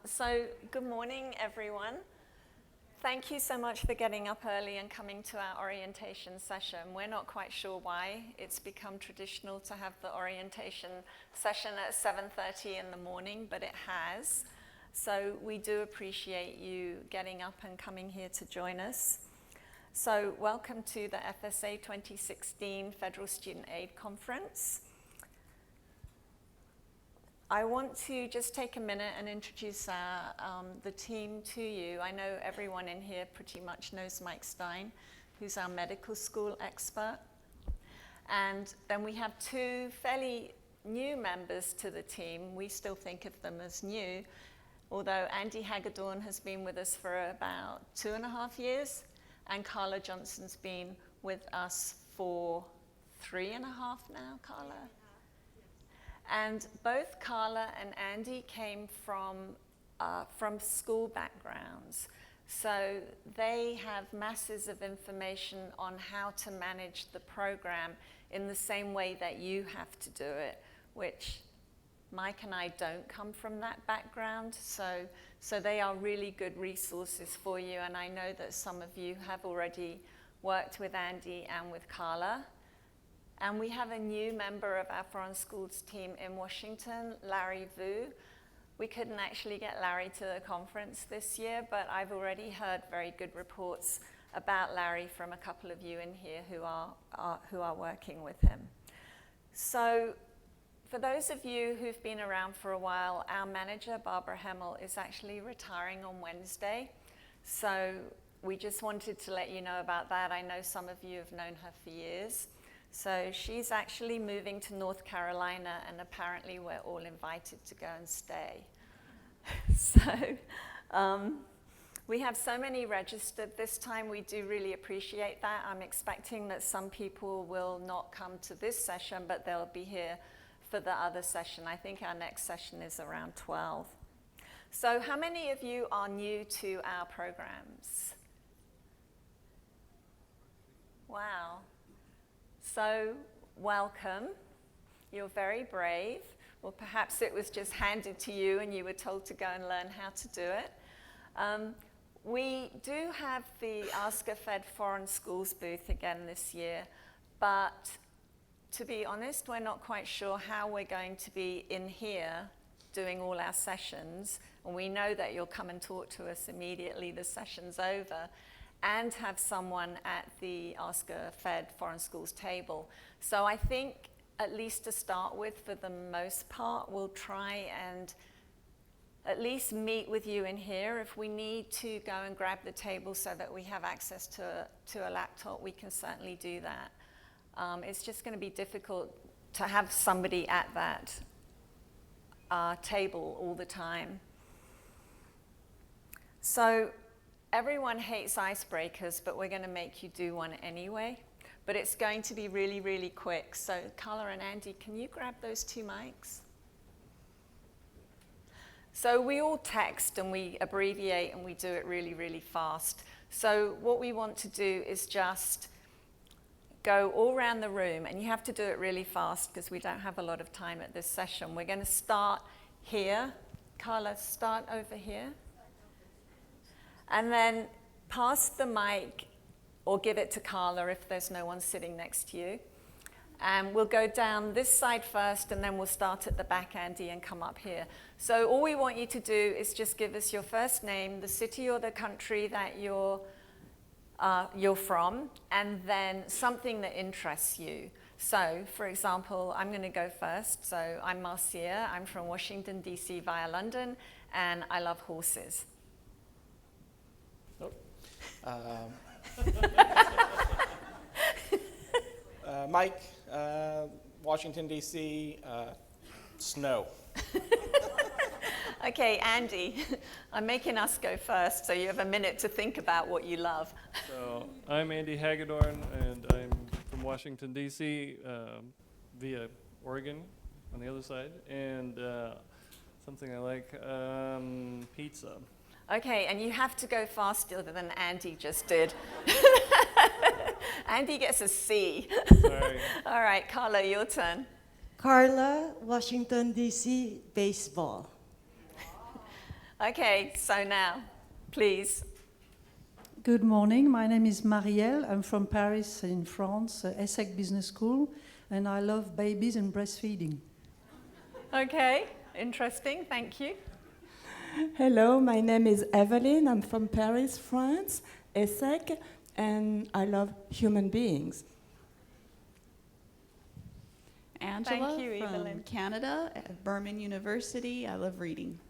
So good morning, everyone. Thank you so much for getting up early and coming to our orientation session. We're not quite sure why it's become traditional to have the orientation session at 7:30 in the morning, but it has. So we do appreciate you getting up and coming here to join us. So welcome to the FSA 2016 Federal Student Aid Conference. I want to just take a minute and introduce the team to you. I know everyone in here pretty much knows Mike Stein, who's our medical school expert. And then we have two fairly new members to the team. We still think of them as new, although Andy Hagedorn has been with us for about 2.5 years, and Carla Johnson's been with us for 3.5 now, Carla? And both Carla and Andy came from school backgrounds. So they have masses of information on how to manage the program in the same way that you have to do it, which Mike and I don't come from that background. So they are really good resources for you. And I know that some of you have already worked with Andy and with Carla. And we have a new member of our foreign schools team in Washington, Larry Vu. We couldn't actually get Larry to the conference this year, but I've already heard very good reports about Larry from a couple of you in here who are working with him. So for those of you who've been around for a while, our manager, Barbara Hemmel, is actually retiring on Wednesday. So we just wanted to let you know about that. I know some of you have known her for years. So she's actually moving to North Carolina, and apparently we're all invited to go and stay. So we have so many registered this time. We do really appreciate that. I'm expecting that some people will not come to this session, but they'll be here for the other session. I think our next session is around 12. So how many of you are new to our programs? Wow. So, welcome. You're very brave. Or perhaps it was just handed to you and you were told to go and learn how to do it. We do have the Ask a Fed Foreign Schools booth again this year, but to be honest, we're not quite sure how we're going to be in here doing all our sessions. And we know that you'll come and talk to us immediately the session's over, and have someone at the Ask a Fed Foreign Schools table. So I think, at least to start with, for the most part, we'll try and at least meet with you in here. If we need to go and grab the table so that we have access to a laptop, we can certainly do that. It's just going to be difficult to have somebody at that table all the time. So everyone hates icebreakers, but we're going to make you do one anyway. But it's going to be really, really quick. So Carla and Andy, can you grab those two mics? So we all text and we abbreviate and we do it really, really fast. So what we want to do is just go all around the room, and you have to do it really fast because we don't have a lot of time at this session. We're going to start here. Carla, start over here. And then pass the mic or give it to Carla if there's no one sitting next to you. And we'll go down this side first, and then we'll start at the back, Andy, and come up here. So all we want you to do is just give us your first name, the city or the country that you're from, and then something that interests you. So, for example, I'm going to go first. So I'm Marcia. I'm from Washington, D.C. via London, and I love horses. Mike, Washington, D.C., snow. Okay, Andy, I'm making us go first, so you have a minute to think about what you love. So I'm Andy Hagedorn, and I'm from Washington, D.C., via Oregon on the other side, and something I like, pizza. Okay, and you have to go faster than Andy just did. Andy gets a C. Sorry. All right, Carla, your turn. Carla, Washington, D.C., baseball. Okay, so now, please. Good morning. My name is Marielle. I'm from Paris in France, ESSEC Business School, and I love babies and breastfeeding. Okay, interesting, thank you. Hello, my name is Evelyn. I'm from Paris, France, ESSEC, and I love human beings. Angela Thank you, from Evelyn. Canada at Berman University. I love reading.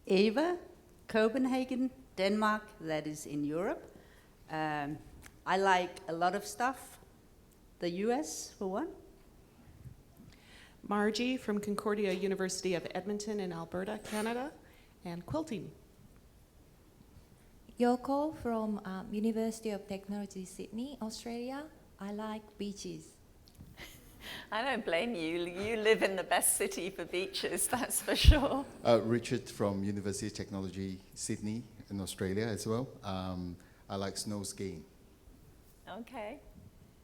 Eva, Copenhagen, Denmark, that is in Europe. I like a lot of stuff. The US, for one. Margie from Concordia University of Edmonton in Alberta, Canada, and quilting. Yoko from University of Technology, Sydney, Australia. I like beaches. I don't blame you. You live in the best city for beaches, that's for sure. Richard from University of Technology, Sydney in Australia as well. I like snow skiing. Okay.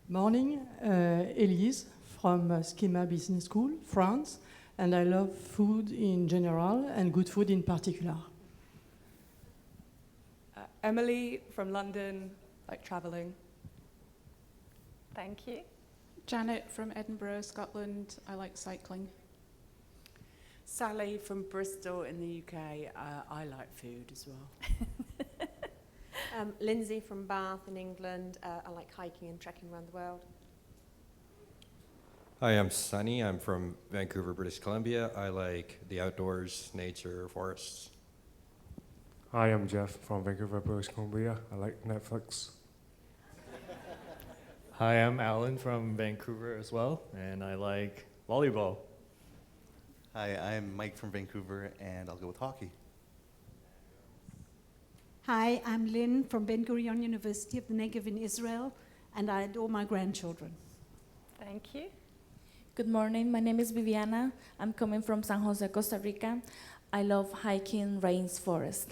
Morning, Elise from Schema Business School, France, and I love food in general and good food in particular. Emily from London, like traveling. Thank you. Janet from Edinburgh, Scotland. I like cycling. Sally from Bristol in the UK. I like food as well. Lindsay from Bath in England. I like hiking and trekking around the world. Hi, I'm Sunny. I'm from Vancouver, British Columbia. I like the outdoors, nature, forests. Hi, I'm Jeff from Vancouver, British Columbia. I like Netflix. Hi, I'm Alan from Vancouver as well, and I like volleyball. Hi, I'm Mike from Vancouver, and I'll go with hockey. Hi, I'm Lynn from Ben Gurion University of the Negev in Israel, and I adore my grandchildren. Thank you. Good morning, my name is Viviana. I'm coming from San Jose, Costa Rica. I love hiking rainforest.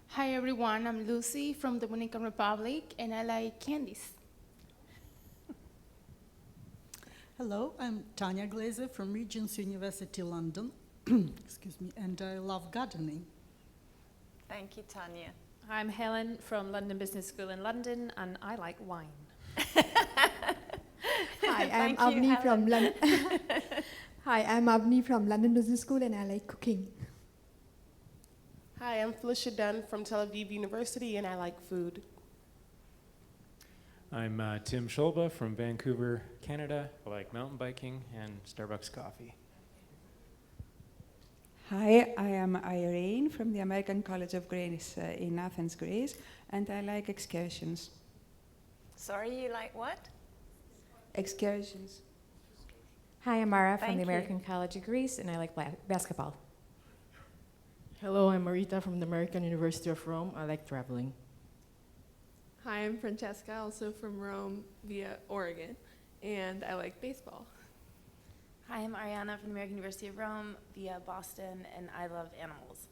Hi everyone, I'm Lucy from the Dominican Republic, and I like candies. Hello, I'm Tanya Glazer from Regent's University London, excuse me, and I love gardening. Thank you, Tanya. I'm Helen from London Business School in London, and I like wine. Hi, I'm Avni from London. Hi, I'm Avni from London Business School, and I like cooking. Hi, I'm Felicia Dunn from Tel Aviv University, and I like food. I'm Tim Scholba from Vancouver, Canada. I like mountain biking and Starbucks coffee. Hi, I am Irene from the American College of Greece in Athens, Greece, and I like excursions. Sorry, you like what? Excursions. Hi, I'm Mara from Thank the you. American College of Greece, and I like basketball. Hello, I'm Marita from the American University of Rome. I like traveling. Hi, I'm Francesca, also from Rome via Oregon, and I like baseball. Hi, I'm Ariana from the American University of Rome via Boston, and I love animals.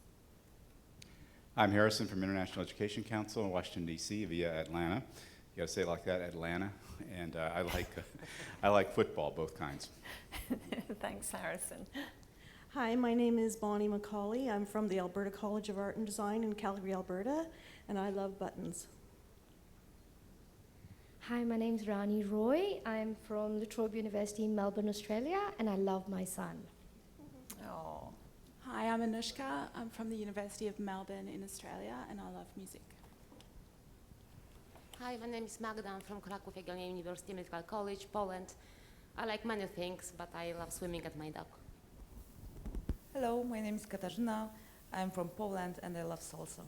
I'm Harrison from International Education Council in Washington, D.C. via Atlanta. You gotta say it like that, Atlanta. And I like football, both kinds. Thanks, Harrison. Hi, my name is Bonnie McCauley. I'm from the Alberta College of Art and Design in Calgary, Alberta, and I love buttons. Hi, my name is Rani Roy. I'm from La Trobe University in Melbourne, Australia, and I love my son. Oh. Hi, I'm Anushka. I'm from the University of Melbourne in Australia, and I love music. Hi, my name is Magda. I'm from Krakow Jagiellonian University Medical College, Poland. I like many things, but I love swimming at my dock. Hello, my name is Katarzyna. I'm from Poland and I love salsa.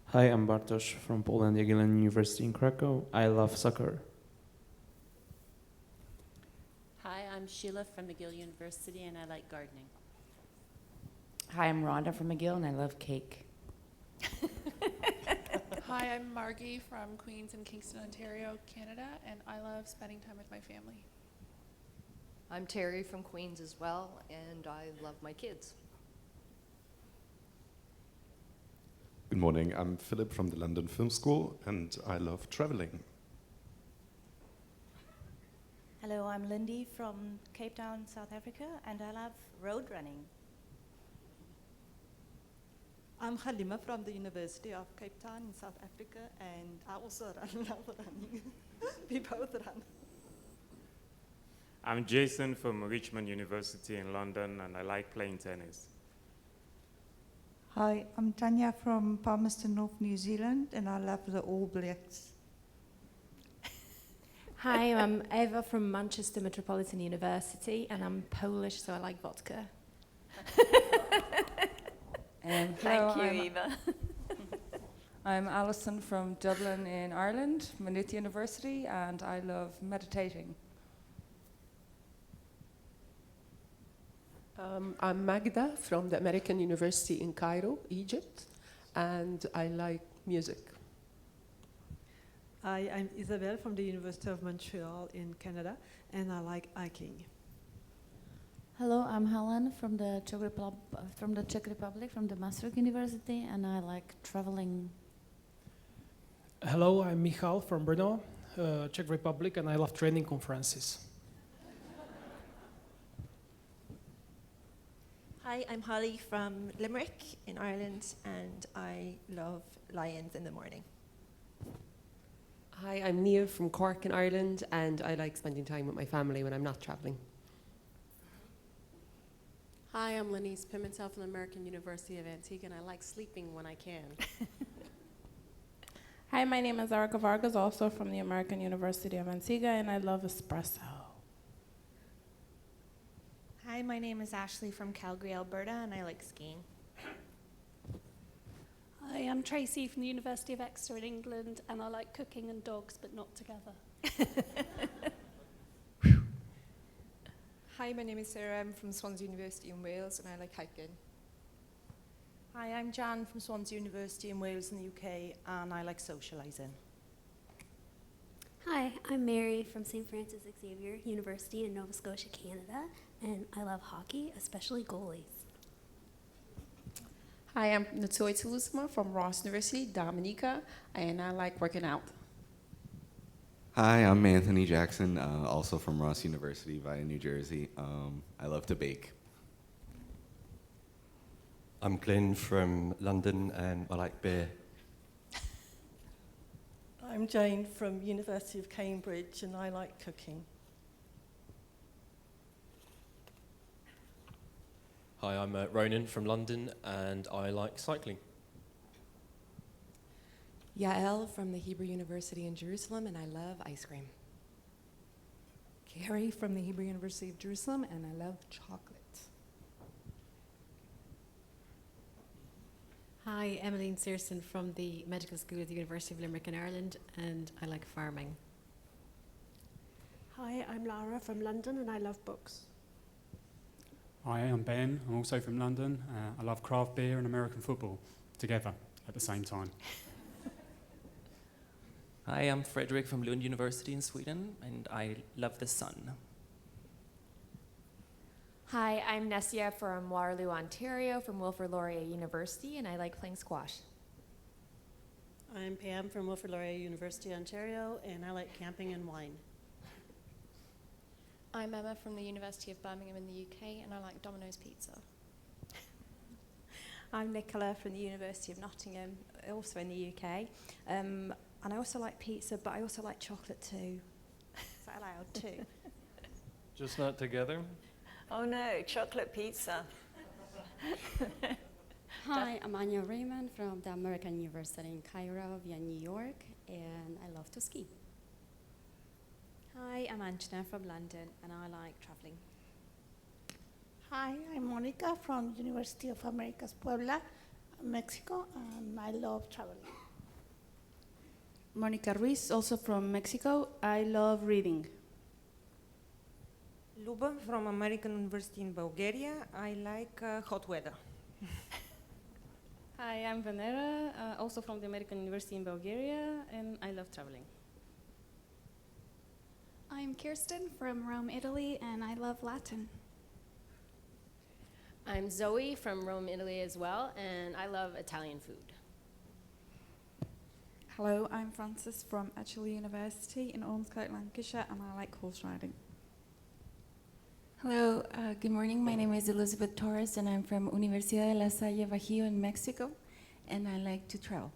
Hi, I'm Bartosz from Poland Jagiellonian University in Krakow. I love soccer. Hi, I'm Sheila from McGill University and I like gardening. Hi, I'm Rhonda from McGill and I love cake. Hi, I'm Margie from Queens and Kingston, Ontario, Canada, and I love spending time with my family. I'm Terry from Queens as well, and I love my kids. Good morning, I'm Philip from the London Film School, and I love traveling. Hello, I'm Lindy from Cape Town, South Africa, and I love road running. I'm Halima from the University of Cape Town in South Africa, and I also love running. We both run. I'm Jason from Richmond University in London, and I like playing tennis. Hi, I'm Tanya from Palmerston North, New Zealand, and I love the All Blacks. Hi, I'm Eva from Manchester Metropolitan University, and I'm Polish, so I like vodka. Thank you, Eva. I'm Alison from Dublin in Ireland, Maynooth University, and I love meditating. I'm Magda from the American University in Cairo, Egypt, and I like music. Hi, I'm Isabelle from the University of Montreal in Canada, and I like hiking. Hello, I'm Helen from the Czech Republic, from the Maastricht University, and I like traveling. Hello, I'm Michal from Brno, Czech Republic, and I love training conferences. Hi, I'm Holly from Limerick in Ireland, and I love lions in the morning. Hi, I'm Nia from Cork in Ireland, and I like spending time with my family when I'm not traveling. Hi, I'm Lenise Pimentel from the American University of Antigua, and I like sleeping when I can. Hi, my name is Erica Vargas, also from the American University of Antigua, and I love espresso. Hi, my name is Ashley from Calgary, Alberta, and I like skiing. Hi, I'm Tracy from the University of Exeter in England, and I like cooking and dogs, but not together. Hi, my name is Sarah. I'm from Swansea University in Wales, and I like hiking. Hi, I'm Jan from Swansea University in Wales in the UK, and I like socialising. Hi, I'm Mary from St. Francis Xavier University in Nova Scotia, Canada, and I love hockey, especially goalies. Hi, I'm Natoi Telusma from Ross University, Dominica, and I like working out. Hi, I'm Anthony Jackson, also from Ross University via New Jersey. I love to bake. I'm Glenn from London, and I like beer. I'm Jane from University of Cambridge, and I like cooking. Hi, I'm Ronan from London, and I like cycling. Yael from the Hebrew University in Jerusalem, and I love ice cream. Carrie from the Hebrew University of Jerusalem, and I love chocolate. Hi, Emmeline Searson from the Medical School at the University of Limerick in Ireland, and I like farming. Hi, I'm Lara from London, and I love books. Hi, I'm Ben. I'm also from London. I love craft beer and American football together at the same time. Hi, I'm Frederick from Lund University in Sweden, and I love the sun. Hi, I'm Nessia from Waterloo, Ontario, from Wilfrid Laurier University, and I like playing squash. I'm Pam from Wilfrid Laurier University, Ontario, and I like camping and wine. I'm Emma from the University of Birmingham in the UK, and I like Domino's pizza. I'm Nicola from the University of Nottingham, also in the UK. And I also like pizza, but I also like chocolate too. Is that allowed too? Just not together? Oh no, chocolate pizza. Hi, I'm Anya Raymond from the American University in Cairo via New York, and I love to ski. Hi, I'm Anjana from London, and I like traveling. Hi, I'm Monica from University of Americas Puebla, Mexico, and I love traveling. Monica Ruiz, also from Mexico. I love reading. Luba from American University in Bulgaria. I like hot weather. Hi, I'm Venera, also from the American University in Bulgaria, and I love traveling. I'm Kirsten from Rome, Italy, and I love Latin. I'm Zoe from Rome, Italy as well, and I love Italian food. Hello, I'm Frances from Etcheley University in Ormskirk, Lancashire, and I like horse riding. Hello, good morning. My name is Elizabeth Torres, and I'm from Universidad de La Salle Bajío in Mexico, and I like to travel.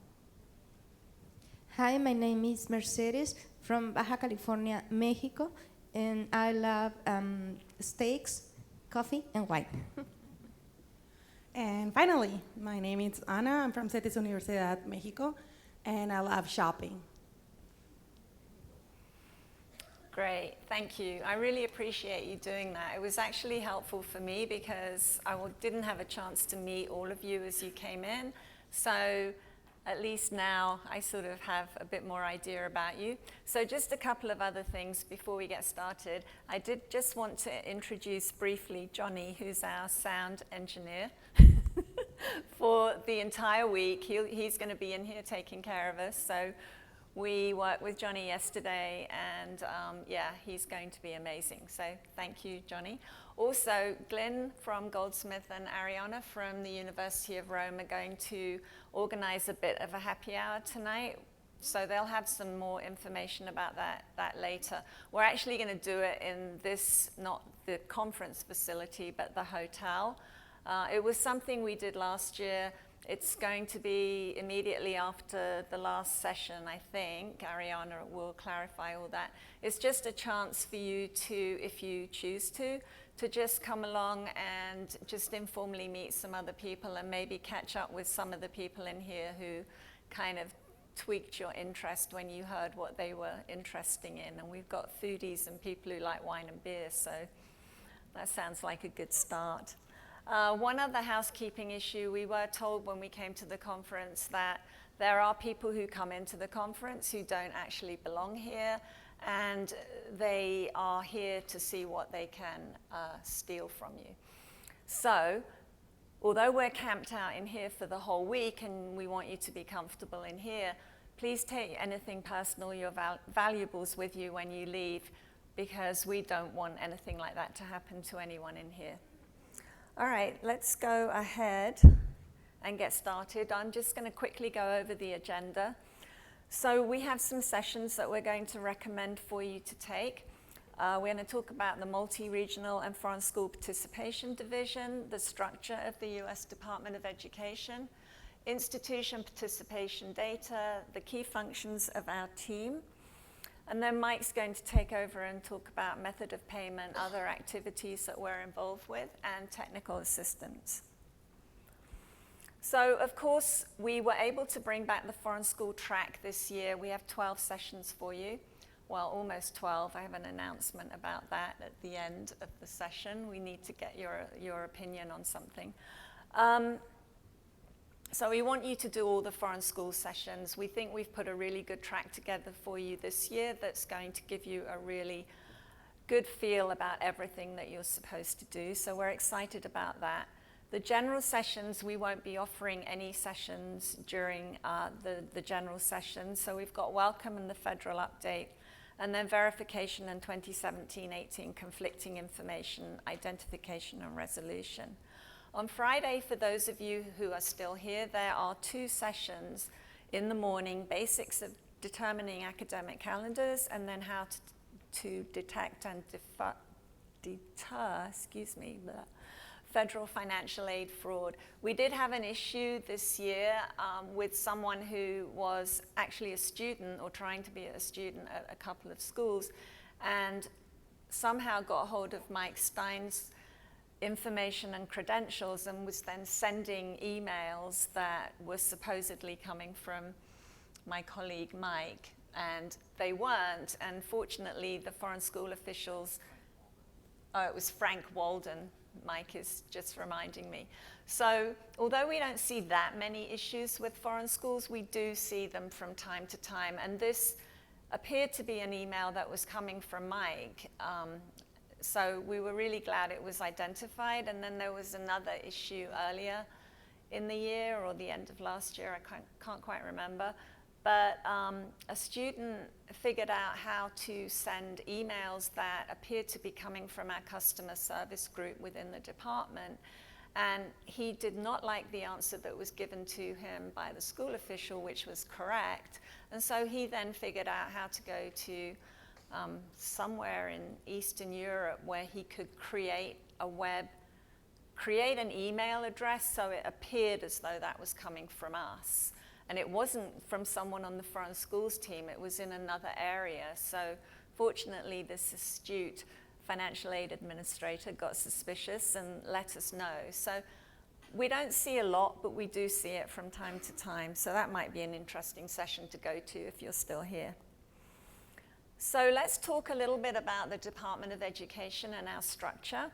Hi, my name is Mercedes from Baja California, Mexico, and I love steaks, coffee, and wine. And finally, my name is Ana. I'm from CETIS Universidad, Mexico, and I love shopping. Great, thank you. I really appreciate you doing that. It was actually helpful for me because I didn't have a chance to meet all of you as you came in. So at least now I sort of have a bit more idea about you. So just a couple of other things before we get started. I did just want to introduce briefly Johnny, who's our sound engineer for the entire week. He's going to be in here taking care of us. So we worked with Johnny yesterday, and yeah, he's going to be amazing. So thank you, Johnny. Also, Glyn from Goldsmith and Ariana from the University of Rome are going to organize a bit of a happy hour tonight. So they'll have some more information about that later. We're actually going to do it in this, not the conference facility, but the hotel. It was something we did last year. It's going to be immediately after the last session, I think. Ariana will clarify all that. It's just a chance for you to, if you choose to just come along and just informally meet some other people and maybe catch up with some of the people in here who kind of tweaked your interest when you heard what they were interested in. And we've got foodies and people who like wine and beer, so that sounds like a good start. One other housekeeping issue, we were told when we came to the conference that there are people who come into the conference who don't actually belong here, and they are here to see what they can steal from you. So, although we're camped out in here for the whole week and we want you to be comfortable in here, please take anything personal, your valuables with you when you leave, because we don't want anything like that to happen to anyone in here. All right, let's go ahead and get started. I'm just going to quickly go over the agenda. So we have some sessions that we're going to recommend for you to take. We're going to talk about the multi-regional and foreign school participation division, the structure of the U.S. Department of Education, institution participation data, the key functions of our team. And then Mike's going to take over and talk about method of payment, other activities that we're involved with, and technical assistance. So, of course, we were able to bring back the foreign school track this year. We have 12 sessions for you. Well, almost 12. I have an announcement about that at the end of the session. We need to get your opinion on something. So we want you to do all the foreign school sessions. We think we've put a really good track together for you this year that's going to give you a really good feel about everything that you're supposed to do. So we're excited about that. The general sessions, we won't be offering any sessions during the general session. So we've got welcome and the federal update, and then verification and 2017-18 conflicting information, identification and resolution. On Friday, for those of you who are still here, there are 2 sessions in the morning, basics of determining academic calendars, and then how to detect and deter federal financial aid fraud. We did have an issue this year with someone who was actually a student or trying to be a student at a couple of schools, and somehow got hold of Mike Stein's information and credentials and was then sending emails that were supposedly coming from my colleague Mike, and they weren't. And fortunately, the foreign school officials, it was Frank Walden, Mike is just reminding me. So although we don't see that many issues with foreign schools, we do see them from time to time. And this appeared to be an email that was coming from Mike. So we were really glad it was identified. And then there was another issue earlier in the year or the end of last year, I can't quite remember. But a student figured out how to send emails that appeared to be coming from our customer service group within the department. And he did not like the answer that was given to him by the school official, which was correct. And so he then figured out how to go to somewhere in Eastern Europe where he could create an email address so it appeared as though that was coming from us. And it wasn't from someone on the Foreign Schools team, it was in another area. So fortunately, this astute financial aid administrator got suspicious and let us know. So we don't see a lot, but we do see it from time to time. So that might be an interesting session to go to if you're still here. So let's talk a little bit about the Department of Education and our structure.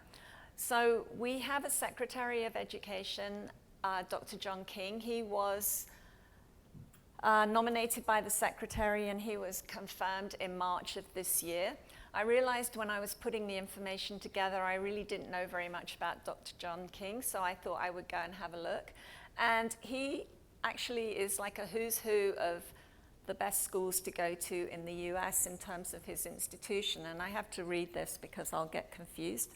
So we have a Secretary of Education, Dr. John King. He was nominated by the Secretary and he was confirmed in March of this year. I realized when I was putting the information together, I really didn't know very much about Dr. John King, so I thought I would go and have a look. And he actually is like a who's who of the best schools to go to in the US in terms of his institution. And I have to read this because I'll get confused.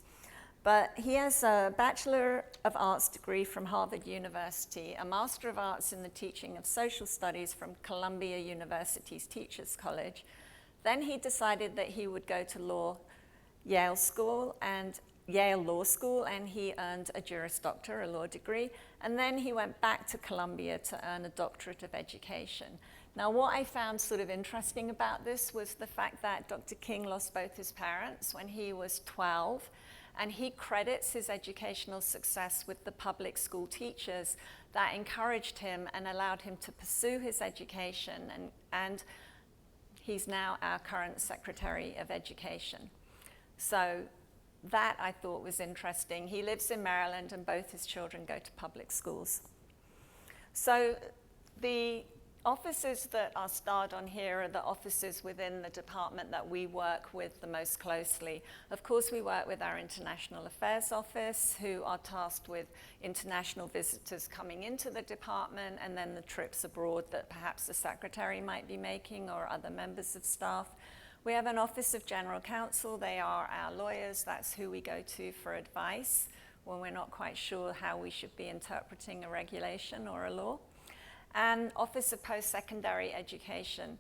But he has a Bachelor of Arts degree from Harvard University, a Master of Arts in the Teaching of Social Studies from Columbia University's Teachers College. Then he decided that he would go to Yale Law School, and he earned a Juris Doctor, a law degree. And then he went back to Columbia to earn a Doctorate of Education. Now, what I found sort of interesting about this was the fact that Dr. King lost both his parents when he was 12. And he credits his educational success with the public school teachers that encouraged him and allowed him to pursue his education. And he's now our current Secretary of Education. So that I thought was interesting. He lives in Maryland and both his children go to public schools. So the offices that are starred on here are the offices within the department that we work with the most closely. Of course, we work with our International Affairs Office, who are tasked with international visitors coming into the department and then the trips abroad that perhaps the Secretary might be making or other members of staff. We have an Office of General Counsel. They are our lawyers. That's who we go to for advice when we're not quite sure how we should be interpreting a regulation or a law. And Office of Post-Secondary Education,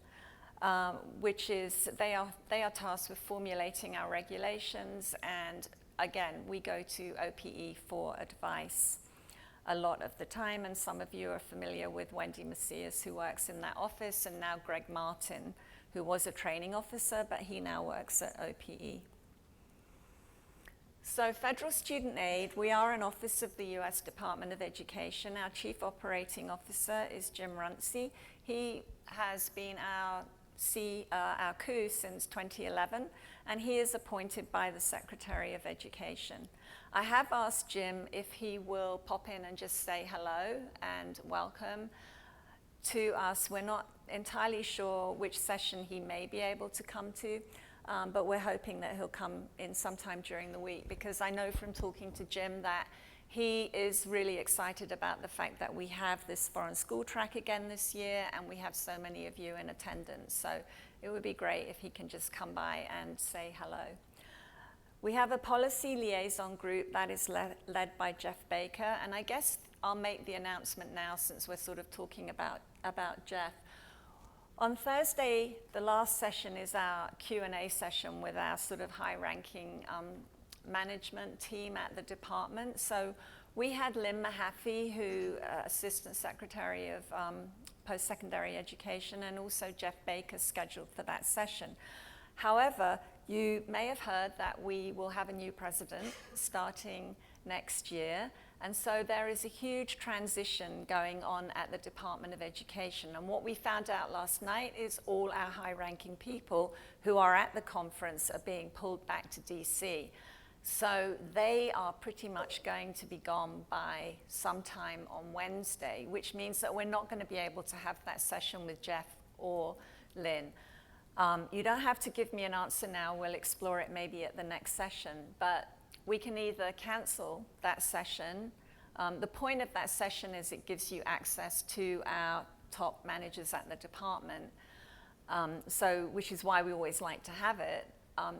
which is, they are tasked with formulating our regulations, and again, we go to OPE for advice a lot of the time, and some of you are familiar with Wendy Macias, who works in that office, and now Greg Martin, who was a training officer, but he now works at OPE. So Federal Student Aid, we are an office of the US Department of Education. Our Chief Operating Officer is Jim Runcie. He has been our COO since 2011, and he is appointed by the Secretary of Education. I have asked Jim if he will pop in and just say hello and welcome to us. We're not entirely sure which session he may be able to come to, but we're hoping that he'll come in sometime during the week, because I know from talking to Jim that he is really excited about the fact that we have this foreign school track again this year, and we have so many of you in attendance. So it would be great if he can just come by and say hello. We have a policy liaison group that is led by Jeff Baker, and I guess I'll make the announcement now since we're sort of talking about Jeff. On Thursday, the last session is our Q&A session with our sort of high-ranking management team at the department. So we had Lynn Mahaffey, who Assistant Secretary of Post-Secondary Education, and also Jeff Baker scheduled for that session. However, you may have heard that we will have a new president starting next year. And so there is a huge transition going on at the Department of Education. And what we found out last night is all our high-ranking people who are at the conference are being pulled back to DC. So they are pretty much going to be gone by sometime on Wednesday, which means that we're not going to be able to have that session with Jeff or Lynn. You don't have to give me an answer now. We'll explore it maybe at the next session. But we can either cancel that session. The point of that session is it gives you access to our top managers at the department, which is why we always like to have it.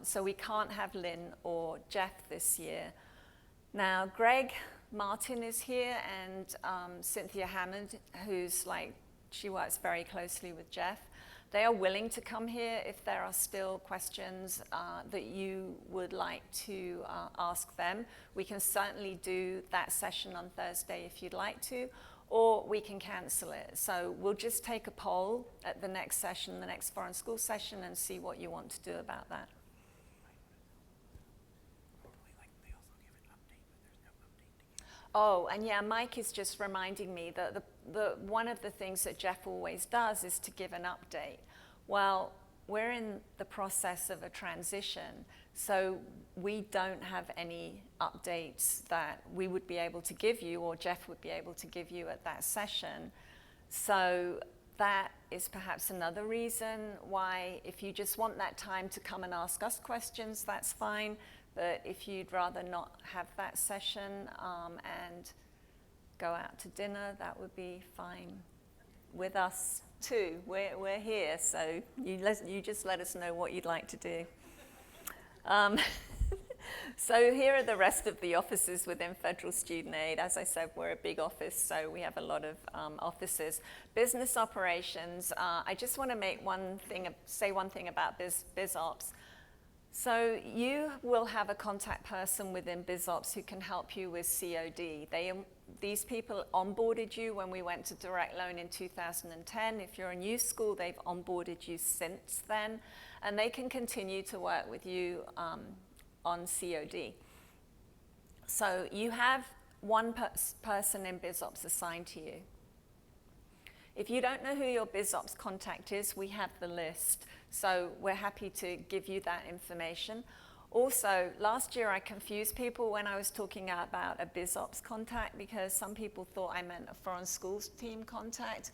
So we can't have Lynn or Jeff this year. Now, Greg Martin is here, and Cynthia Hammond, she works very closely with Jeff. They are willing to come here if there are still questions that you would like to ask them. We can certainly do that session on Thursday if you'd like to, or we can cancel it. So we'll just take a poll at the next session, the next foreign school session, and see what you want to do about that. Oh, and yeah, Mike is just reminding me that one of the things that Jeff always does is to give an update. Well, we're in the process of a transition, so we don't have any updates that we would be able to give you or Jeff would be able to give you at that session. So that is perhaps another reason why, if you just want that time to come and ask us questions, that's fine. But if you'd rather not have that session and go out to dinner, that would be fine with us too. We're here, so you just let us know what you'd like to do. So here are the rest of the offices within Federal Student Aid. As I said, we're a big office, so we have a lot of offices. Business operations, I just want to say one thing about biz ops. So you will have a contact person within BizOps who can help you with COD. These people onboarded you when we went to direct loan in 2010. If you're a new school, they've onboarded you since then, and they can continue to work with you on COD. So you have one person in BizOps assigned to you. If you don't know who your BizOps contact is, we have the list. So we're happy to give you that information. Also, last year I confused people when I was talking about a BizOps contact because some people thought I meant a foreign schools team contact.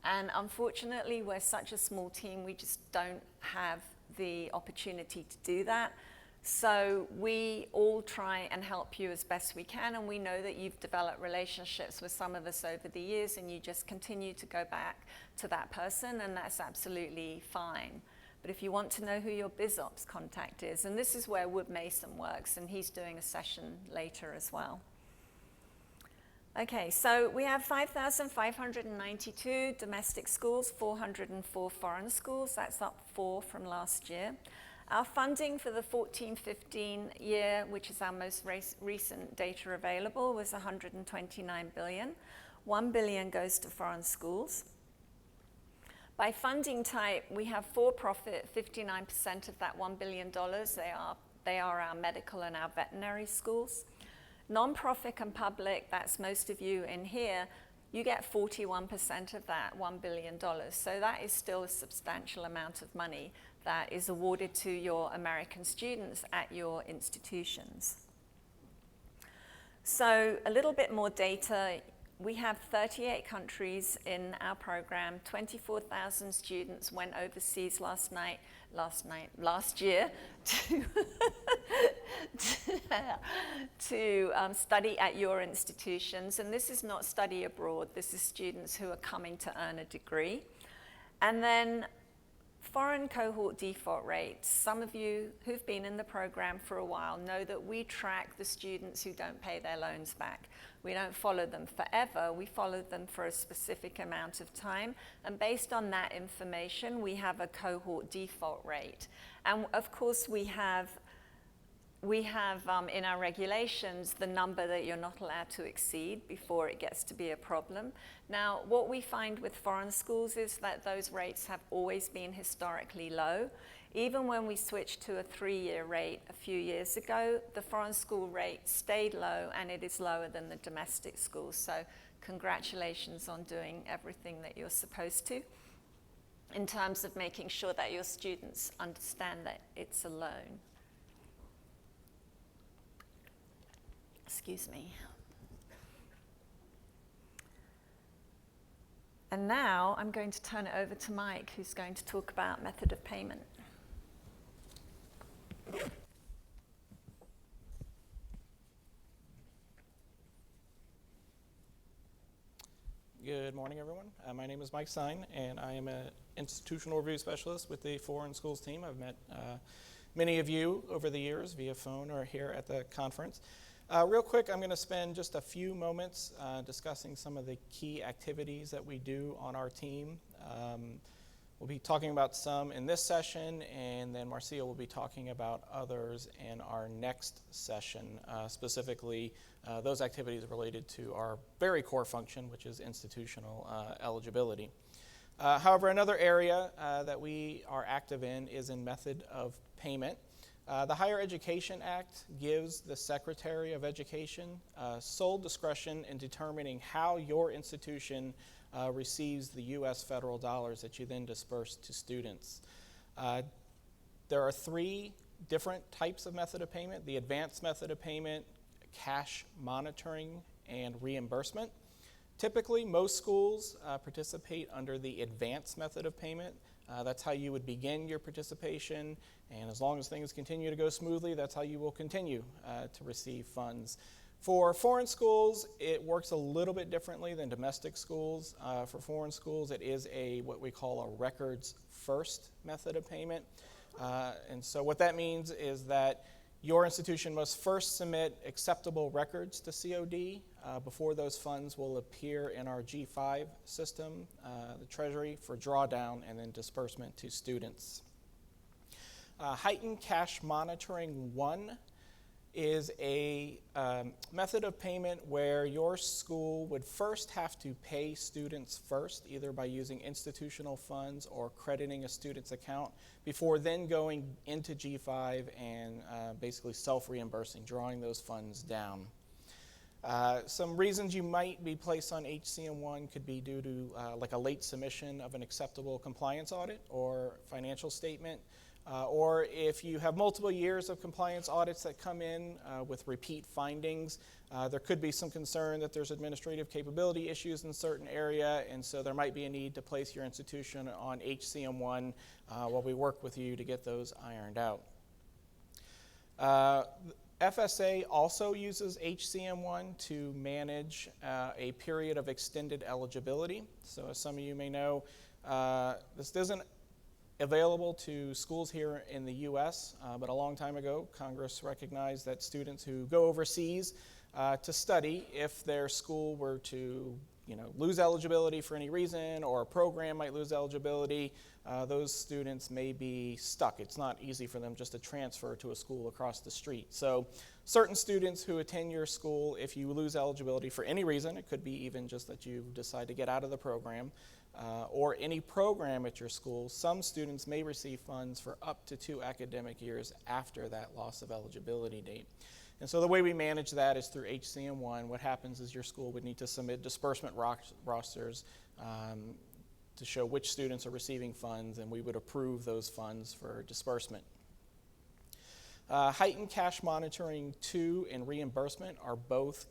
And unfortunately, we're such a small team, we just don't have the opportunity to do that. So we all try and help you as best we can, and we know that you've developed relationships with some of us over the years, and you just continue to go back to that person, and that's absolutely fine. But if you want to know who your BizOps contact is, and this is where Wood Mason works, and he's doing a session later as well. Okay, so we have 5,592 domestic schools, 404 foreign schools. That's up 4 from last year. Our funding for the 14-15 year, which is our most recent data available, was $129 billion. $1 billion goes to foreign schools. By funding type, we have for-profit, 59% of that $1 billion. They are our medical and our veterinary schools. Non-profit and public, that's most of you in here, you get 41% of that $1 billion. So that is still a substantial amount of money that is awarded to your American students at your institutions. So a little bit more data. We have 38 countries in our program. 24,000 students went overseas last year to study at your institutions. And this is not study abroad. This is students who are coming to earn a degree. And then foreign cohort default rates. Some of you who've been in the program for a while know that we track the students who don't pay their loans back. We don't follow them forever. We follow them for a specific amount of time. And based on that information, we have a cohort default rate. And of course, we have in our regulations the number that you're not allowed to exceed before it gets to be a problem. Now, what we find with foreign schools is that those rates have always been historically low. Even when we switched to a 3-year rate a few years ago, the foreign school rate stayed low, and it is lower than the domestic schools. So congratulations on doing everything that you're supposed to in terms of making sure that your students understand that it's a loan. Excuse me. And now I'm going to turn it over to Mike, who's going to talk about method of payment. Good morning, everyone. My name is Mike Stein, and I am an institutional review specialist with the foreign schools team. I've met many of you over the years via phone or here at the conference. Real quick, I'm going to spend just a few moments discussing some of the key activities that we do on our team. We'll be talking about some in this session, and then Marcia will be talking about others in our next session, specifically those activities related to our very core function, which is institutional eligibility. However, another area that we are active in is in method of payment. The Higher Education Act gives the Secretary of Education sole discretion in determining how your institution receives the U.S. federal dollars that you then disperse to students. There are 3 different types of method of payment: the advanced method of payment, cash monitoring, and reimbursement. Typically, most schools participate under the advanced method of payment. That's how you would begin your participation, and as long as things continue to go smoothly, that's how you will continue to receive funds. For foreign schools, it works a little bit differently than domestic schools. For foreign schools, it is what we call a records first method of payment. And so what that means is that your institution must first submit acceptable records to COD before those funds will appear in our G5 system, the Treasury, for drawdown and then disbursement to students. Heightened Cash Monitoring 1 is a method of payment where your school would first have to pay students first, either by using institutional funds or crediting a student's account, before then going into G5 and basically self-reimbursing, drawing those funds down. Some reasons you might be placed on HCM1 could be due to like a late submission of an acceptable compliance audit or financial statement, or if you have multiple years of compliance audits that come in with repeat findings, there could be some concern that there's administrative capability issues in a certain area, and so there might be a need to place your institution on HCM1 while we work with you to get those ironed out. FSA also uses HCM1 to manage a period of extended eligibility. So as some of you may know, this isn't available to schools here in the U.S., but a long time ago, Congress recognized that students who go overseas to study, if their school were to lose eligibility for any reason, or a program might lose eligibility, those students may be stuck. It's not easy for them just to transfer to a school across the street. So certain students who attend your school, if you lose eligibility for any reason, it could be even just that you decide to get out of the program, or any program at your school, some students may receive funds for up to 2 academic years after that loss of eligibility date. And so the way we manage that is through HCM1. What happens is your school would need to submit disbursement rosters to show which students are receiving funds, and we would approve those funds for disbursement. Heightened Cash Monitoring 2 and reimbursement are both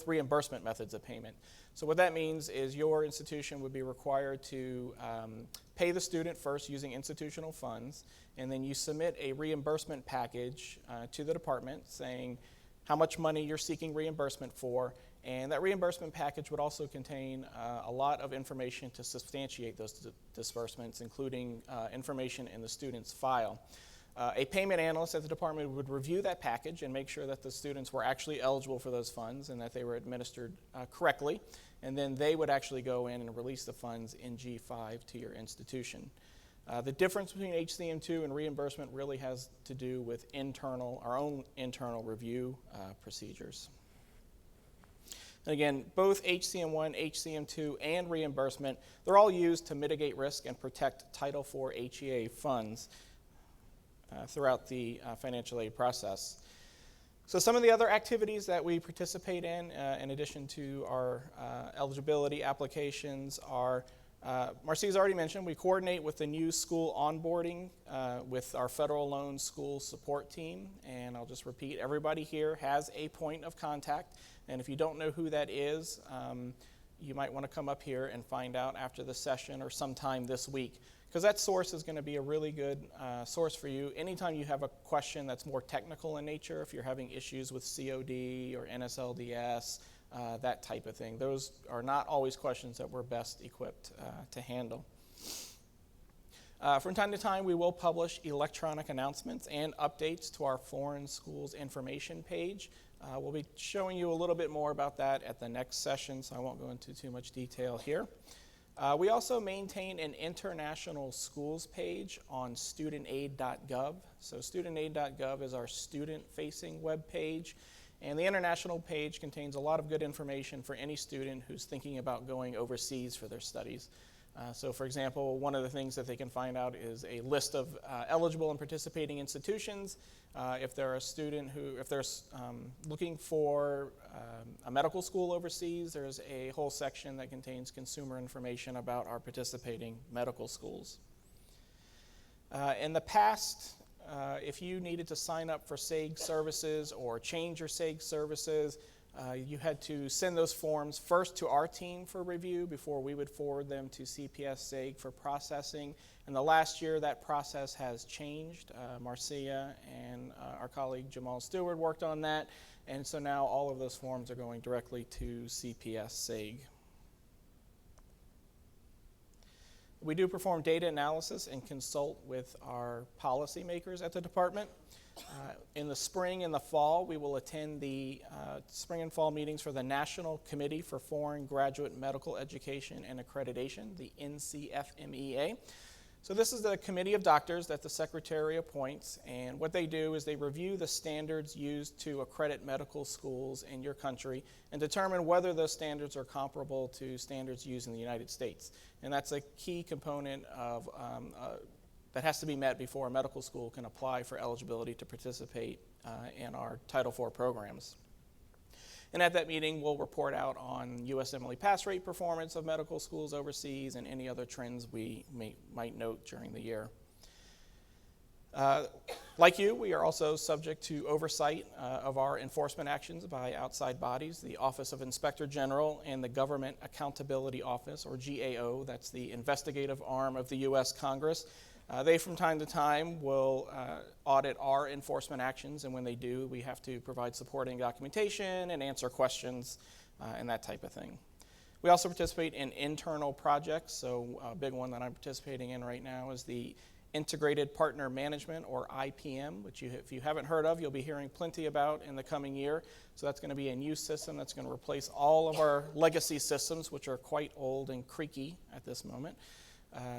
reimbursement methods of payment. So what that means is your institution would be required to pay the student first using institutional funds, and then you submit a reimbursement package to the department saying how much money you're seeking reimbursement for, and that reimbursement package would also contain a lot of information to substantiate those disbursements, including information in the student's file. A payment analyst at the department would review that package and make sure that the students were actually eligible for those funds and that they were administered correctly, and then they would actually go in and release the funds in G5 to your institution. The difference between HCM2 and reimbursement really has to do with our own internal review procedures. And again, both HCM1, HCM2, and reimbursement, they're all used to mitigate risk and protect Title IV HEA funds throughout the financial aid process. So some of the other activities that we participate in addition to our eligibility applications, are, Marcia's already mentioned, we coordinate with the new school onboarding with our federal loan school support team. And I'll just repeat, everybody here has a point of contact. And if you don't know who that is, you might want to come up here and find out after the session or sometime this week, because that source is going to be a really good source for you. Anytime you have a question that's more technical in nature, if you're having issues with COD or NSLDS, that type of thing, those are not always questions that we're best equipped to handle. From time to time, we will publish electronic announcements and updates to our foreign schools information page. We'll be showing you a little bit more about that at the next session, so I won't go into too much detail here. We also maintain an international schools page on studentaid.gov. So studentaid.gov is our student-facing web page, and the international page contains a lot of good information for any student who's thinking about going overseas for their studies. So for example, one of the things that they can find out is a list of eligible and participating institutions. If they're a student if they're looking for a medical school overseas, there's a whole section that contains consumer information about our participating medical schools. In the past, if you needed to sign up for SAG services or change your SAG services, you had to send those forms first to our team for review before we would forward them to CPS SAG for processing. In the last year, that process has changed. Marcia and our colleague Jamal Stewart worked on that, and so now all of those forms are going directly to CPS SAG. We do perform data analysis and consult with our policymakers at the department. In the spring and the fall, we will attend the spring and fall meetings for the National Committee for Foreign Graduate Medical Education and Accreditation, the NCFMEA. So this is the committee of doctors that the secretary appoints, and what they do is they review the standards used to accredit medical schools in your country and determine whether those standards are comparable to standards used in the United States. And that's a key component of that has to be met before a medical school can apply for eligibility to participate in our Title IV programs. And at that meeting, we'll report out on USMLE pass rate performance of medical schools overseas and any other trends we might note during the year. Like you, we are also subject to oversight of our enforcement actions by outside bodies, the Office of Inspector General and the Government Accountability Office, or GAO. That's the investigative arm of the U.S. Congress. They, from time to time, will audit our enforcement actions, and when they do, we have to provide supporting documentation and answer questions and that type of thing. We also participate in internal projects, so a big one that I'm participating in right now is the Integrated Partner Management, or IPM, which if you haven't heard of, you'll be hearing plenty about in the coming year. So that's going to be a new system that's going to replace all of our legacy systems, which are quite old and creaky at this moment.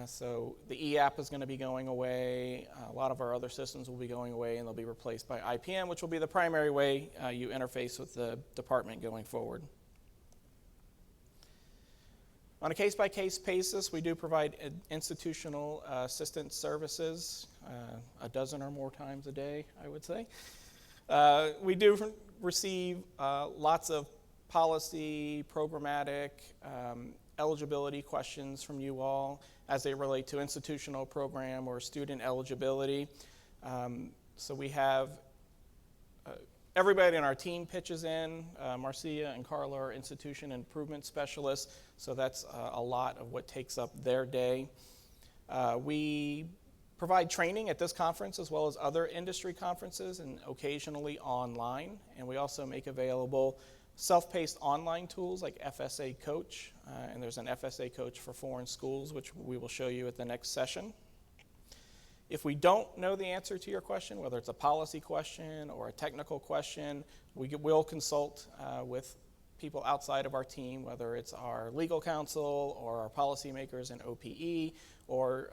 So the e-app is going to be going away. A lot of our other systems will be going away, and they'll be replaced by IPM, which will be the primary way you interface with the department going forward. On a case-by-case basis, we do provide institutional assistance services, a dozen or more times a day, I would say. We do receive lots of policy, programmatic, eligibility questions from you all as they relate to institutional program or student eligibility. So we have everybody in our team pitches in. Marcia and Carla are institution improvement specialists, so that's a lot of what takes up their day. We provide training at this conference as well as other industry conferences and occasionally online, and we also make available self-paced online tools like FSA Coach, and there's an FSA Coach for foreign schools, which we will show you at the next session. If we don't know the answer to your question, whether it's a policy question or a technical question, we will consult with people outside of our team, whether it's our legal counsel or our policymakers in OPE or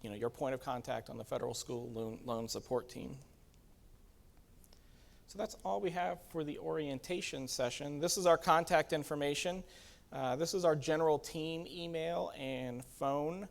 your point of contact on the federal school loan support team. So that's all we have for the orientation session. This is our contact information. This is our general team email and phone.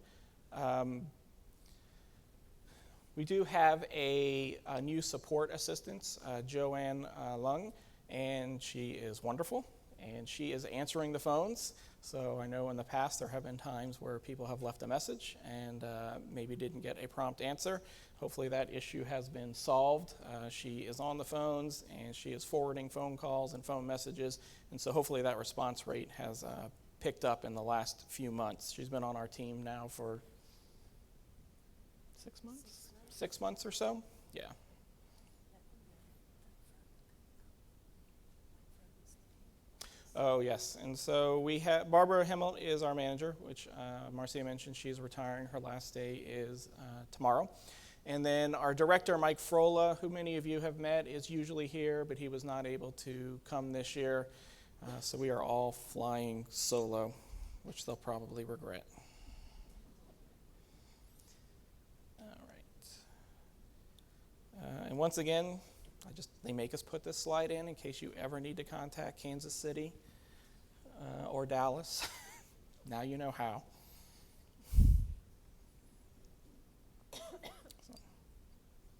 We do have a new support assistant, Joanne Lung, and she is wonderful, and she is answering the phones. So I know in the past there have been times where people have left a message and maybe didn't get a prompt answer. Hopefully that issue has been solved. She is on the phones and she is forwarding phone calls and phone messages, and so hopefully that response rate has picked up in the last few months. She's been on our team now for 6 months? 6 months or so? Yeah. Oh, yes. And so we have Barbara Himmel is our manager, which Marcia mentioned. She's retiring. Her last day is tomorrow. And then our director, Mike Frola, who many of you have met, is usually here, but he was not able to come this year. So we are all flying solo. which they'll probably regret. All right. And once again, they make us put this slide in case you ever need to contact Kansas City or Dallas. Now you know how.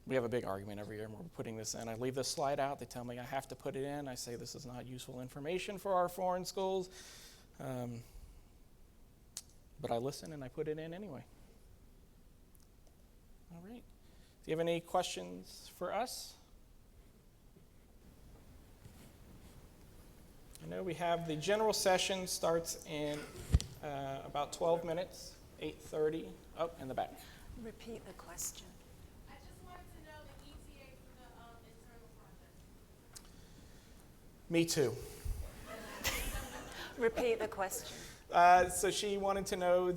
We have a big argument every year when we're putting this in. I leave this slide out. They tell me I have to put it in. I say this is not useful information for our foreign schools. But I listen and I put it in anyway. All right. Do you have any questions for us? I know we have the general session starts in about 12 minutes, 8:30. Oh, in the back. Repeat the question. I just wanted to know the ETA for the internal project. Me too. Repeat the question. So she wanted to know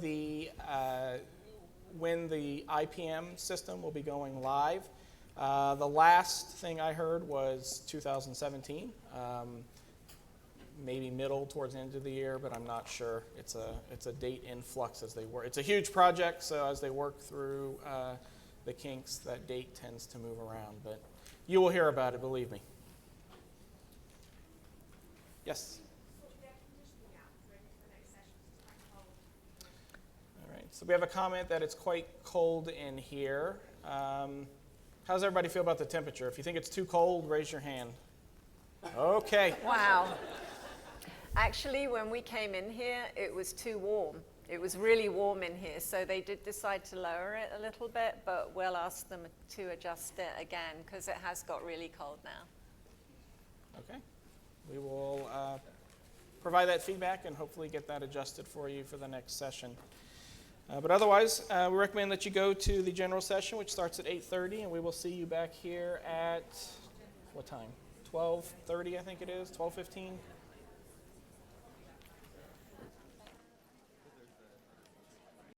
when the IPM system will be going live. The last thing I heard was 2017, maybe middle towards the end of the year, but I'm not sure. It's a date in flux as they work. It's a huge project, so as they work through the kinks, that date tends to move around. But you will hear about it, believe me. Yes? So we have a comment that it's quite cold in here. How does everybody feel about the temperature? If you think it's too cold, raise your hand. Okay. Wow. Actually, when we came in here, it was too warm. It was really warm in here, so they did decide to lower it a little bit, but we'll ask them to adjust it again because it has got really cold now. Okay. We will provide that feedback and hopefully get that adjusted for you for the next session. But otherwise, we recommend that you go to the general session, which starts at 8:30, and we will see you back here at, what time? 12:30, I think it is, 12:15?